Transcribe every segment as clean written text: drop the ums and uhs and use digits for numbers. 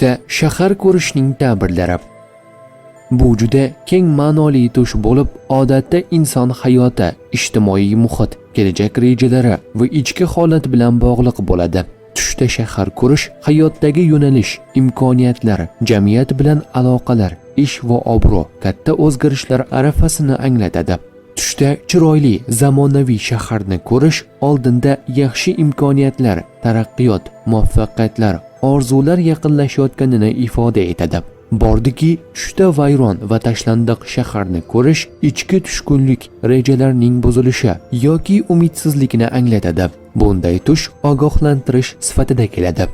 Tushda shahar ko'rishning ta'birlari. Bu juda keng ma'noli tush bo'lib, odatda inson hayoti, ijtimoiy muhit, kelajak rejalari va ichki holat bilan bog'liq bo'ladi. Tushda shahar ko'rish hayotdagi yo'nalish, imkoniyatlar, jamiyat bilan aloqalar, ish va obro' katta o'zgarishlar arafasini anglatadi. Tushda chiroyli, zamonaviy shaharni ko'rish oldinda yaxshi imkoniyatlar, taraqqiyot, muvaffaqiyatlar, orzular yaqinlashayotganini ifoda etadi. Bordiki, tushda vayron va tashlandiq shaharni ko'rish ichki tushkunlik, rejalarning buzilishi yoki umidsizlikni anglatadi. Bunday tush ogohlantirish sifatida keladi.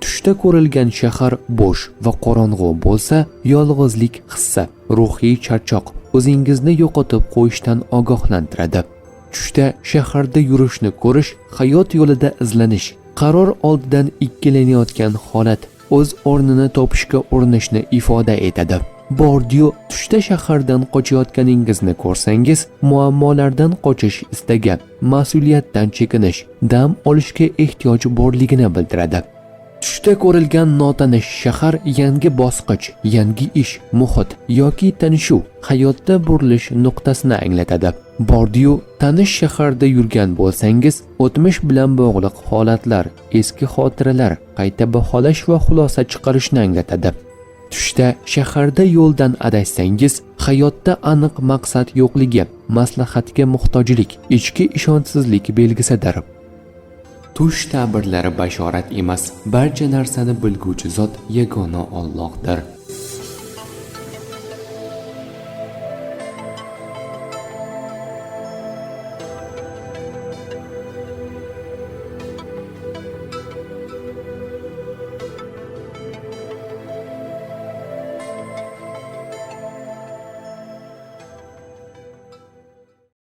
Tushda ko'rilgan shahar bo'sh va qorong'u bo'lsa, yolg'izlik hissi, ruhiy charchoq, o'zingizni yo'qotib qo'yishdan ogohlantiradi. Tushda shaharda yurishni ko'rish, hayot yo'lida izlanish, qaror oldidan ikkilanayotgan holat, o'z o'rnini topishga urinishni ifoda etadi. Bordiyu tushda shahardan qochayotganingizni ko'rsangiz, muammolardan qochish istagi, mas'uliyatdan chekinish, dam olishga ehtiyoj borligini bildiradi. Tushda ko'rilgan notanish shahar yangi bosqich, yangi ish, muhit yoki tanishuv, hayotda burilish nuqtasini anglatadi. Bordiyu tanish shaharda yurgan bo'lsangiz, o'tmish bilan bog'liq holatlar, eski xotiralar qayta baholash va xulosa chiqarishni anglatadi. Tushda shaharda yo'ldan adashsangiz, hayotda aniq maqsad yo'qligi, maslahatga muhtojlik, ichki ishonchsizlik belgisidir. Tush ta'birlari bashorat emas, barcha narsani bilguvchi zot yagona Allohdir.